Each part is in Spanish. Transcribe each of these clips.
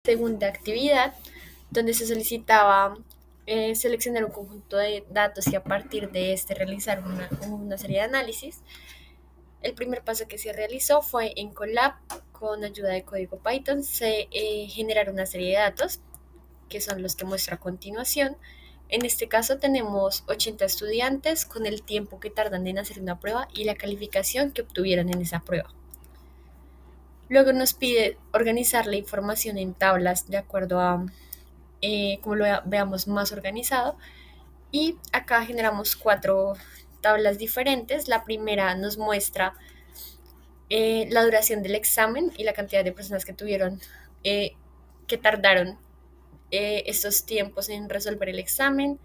Segunda actividad, donde se solicitaba seleccionar un conjunto de datos y a partir de este realizar una serie de análisis. El primer paso que se realizó fue en Colab, con ayuda de código Python, se generaron una serie de datos, que son los que muestro a continuación. En este caso tenemos 80 estudiantes con el tiempo que tardan en hacer una prueba y la calificación que obtuvieron en esa prueba. Luego nos pide organizar la información en tablas de acuerdo a como lo veamos más organizado. Y acá generamos 4 tablas diferentes. La primera nos muestra la duración del examen y la cantidad de personas que tuvieron, que tardaron estos tiempos en resolver el examen.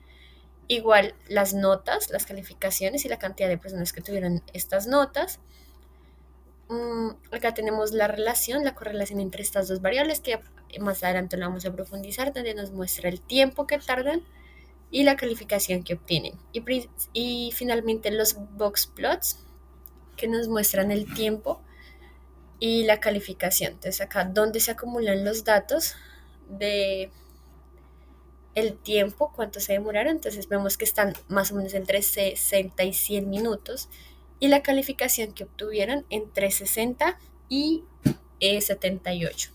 Igual las notas, las calificaciones y la cantidad de personas que tuvieron estas notas. Acá tenemos la relación, la correlación entre estas dos variables que más adelante lo vamos a profundizar, donde nos muestra el tiempo que tardan y la calificación que obtienen. Y finalmente los box plots, que nos muestran el tiempo y la calificación. Entonces acá donde se acumulan los datos de el tiempo, cuánto se demoraron. Entonces vemos que están más o menos entre 60 y 100 minutos y la calificación que obtuvieron entre 60 y 78.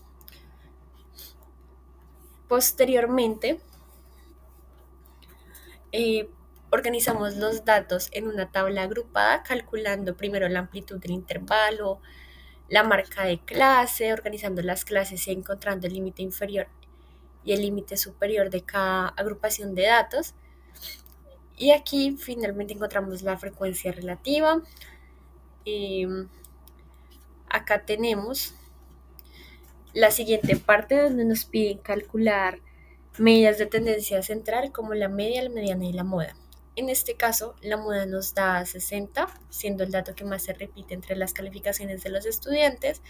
Posteriormente, eh, organizamos los datos en una tabla agrupada, calculando primero la amplitud del intervalo, la marca de clase, organizando las clases y encontrando el límite inferior y el límite superior de cada agrupación de datos. Y aquí finalmente encontramos la frecuencia relativa. Y acá tenemos la siguiente parte donde nos piden calcular medidas de tendencia central como la media, la mediana y la moda. En este caso, la moda nos da 60, siendo el dato que más se repite entre las calificaciones de los estudiantes.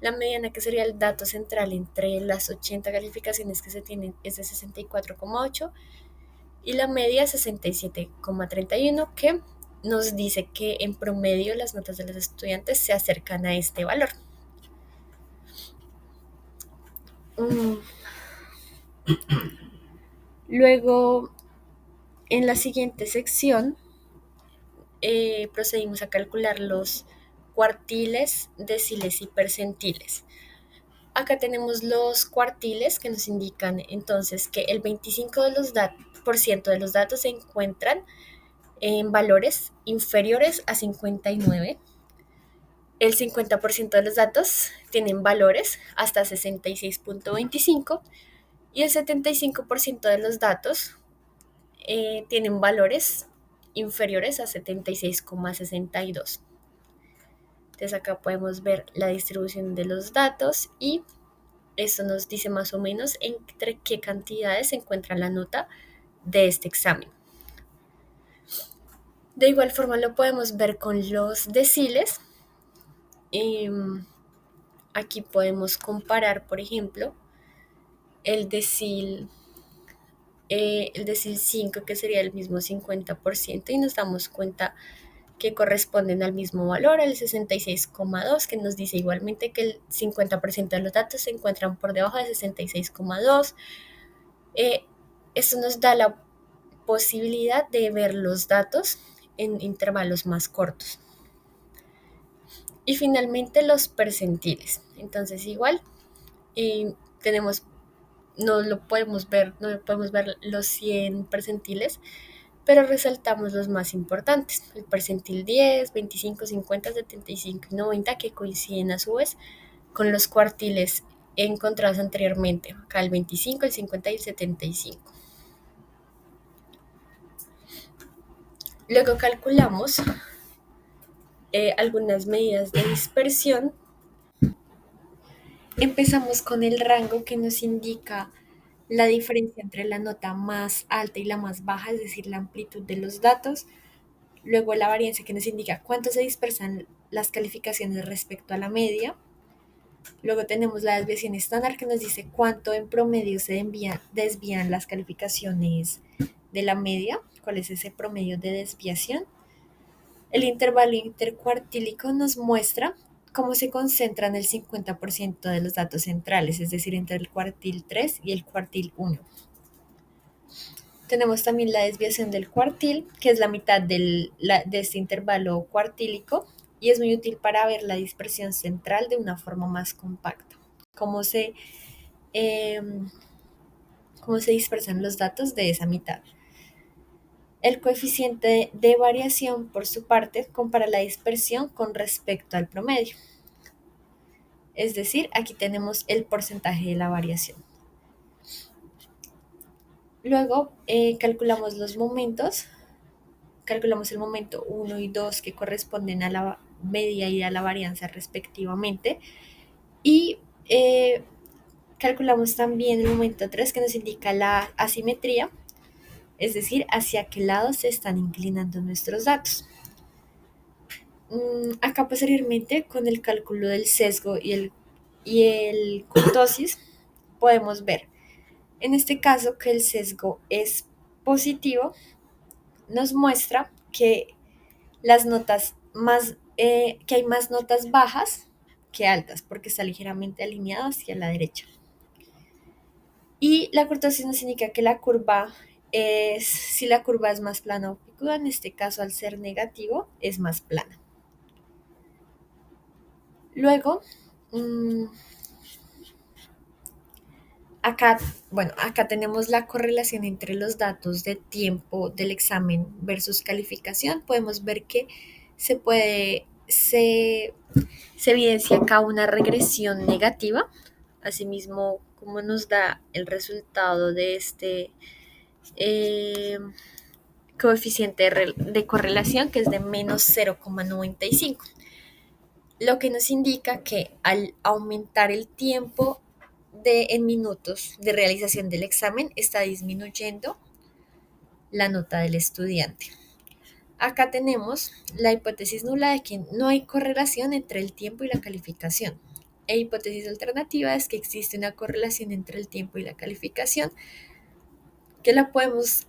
La mediana, que sería el dato central entre las 80 calificaciones que se tienen, es de 64,8 y la media 67,31, que nos dice que en promedio las notas de los estudiantes se acercan a este valor. Mm, Luego, en la siguiente sección, procedimos a calcular los cuartiles, deciles y percentiles. Acá tenemos los cuartiles que nos indican entonces que el 25% de los datos se encuentran en valores inferiores a 59. El 50% de los datos tienen valores hasta 66,25 y el 75% de los datos tienen valores inferiores a 76,62. Entonces acá podemos ver la distribución de los datos y esto nos dice más o menos entre qué cantidades se encuentra la nota de este examen. De igual forma lo podemos ver con los deciles. Aquí podemos comparar, por ejemplo, el decil, el decil 5, que sería el mismo 50%, y nos damos cuenta que corresponden al mismo valor, el 66,2, que nos dice igualmente que el 50% de los datos se encuentran por debajo de 66,2. Eh, Esto nos da la posibilidad de ver los datos en intervalos más cortos. Y finalmente los percentiles. Entonces igual tenemos, no podemos ver los 100 percentiles, pero resaltamos los más importantes, el percentil 10, 25, 50, 75 y 90, que coinciden a su vez con los cuartiles encontrados anteriormente, acá el 25, el 50 y el 75. Luego calculamos algunas medidas de dispersión. Empezamos con el rango, que nos indica la diferencia entre la nota más alta y la más baja, es decir, la amplitud de los datos. Luego la varianza, que nos indica cuánto se dispersan las calificaciones respecto a la media. Luego tenemos la desviación estándar, que nos dice cuánto en promedio se desvían las calificaciones de la media, cuál es ese promedio de desviación. El intervalo intercuartílico nos muestra cómo se concentran el 50% de los datos centrales, es decir, entre el cuartil 3 y el cuartil 1. Tenemos también la desviación del cuartil, que es la mitad de este intervalo cuartílico, y es muy útil para ver la dispersión central de una forma más compacta. Cómo se, eh, cómo se dispersan los datos de esa mitad. El coeficiente de variación, por su parte, compara la dispersión con respecto al promedio. Es decir, aquí tenemos el porcentaje de la variación. Luego calculamos los momentos. Calculamos el momento 1 y 2 que corresponden a la media y a la varianza respectivamente. Y calculamos también el momento 3 que nos indica la asimetría, es decir, hacia qué lado se están inclinando nuestros datos. Acá posteriormente, con el cálculo del sesgo y el kurtosis, podemos ver, en este caso, que el sesgo es positivo, nos muestra que que hay más notas bajas que altas, porque está ligeramente alineado hacia la derecha. Y la kurtosis nos indica que si la curva es más plana o picuda, en este caso al ser negativo, es más plana. Luego, acá tenemos la correlación entre los datos de tiempo del examen versus calificación. Podemos ver que se evidencia acá una regresión negativa, asimismo como nos da el resultado de este coeficiente de correlación, que es de menos 0,95, lo que nos indica que al aumentar el tiempo en minutos de realización del examen está disminuyendo la nota del estudiante. Acá tenemos la hipótesis nula de que no hay correlación entre el tiempo y la calificación. E hipótesis alternativa es que existe una correlación entre el tiempo y la calificación, que la podemos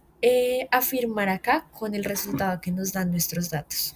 afirmar acá con el resultado que nos dan nuestros datos.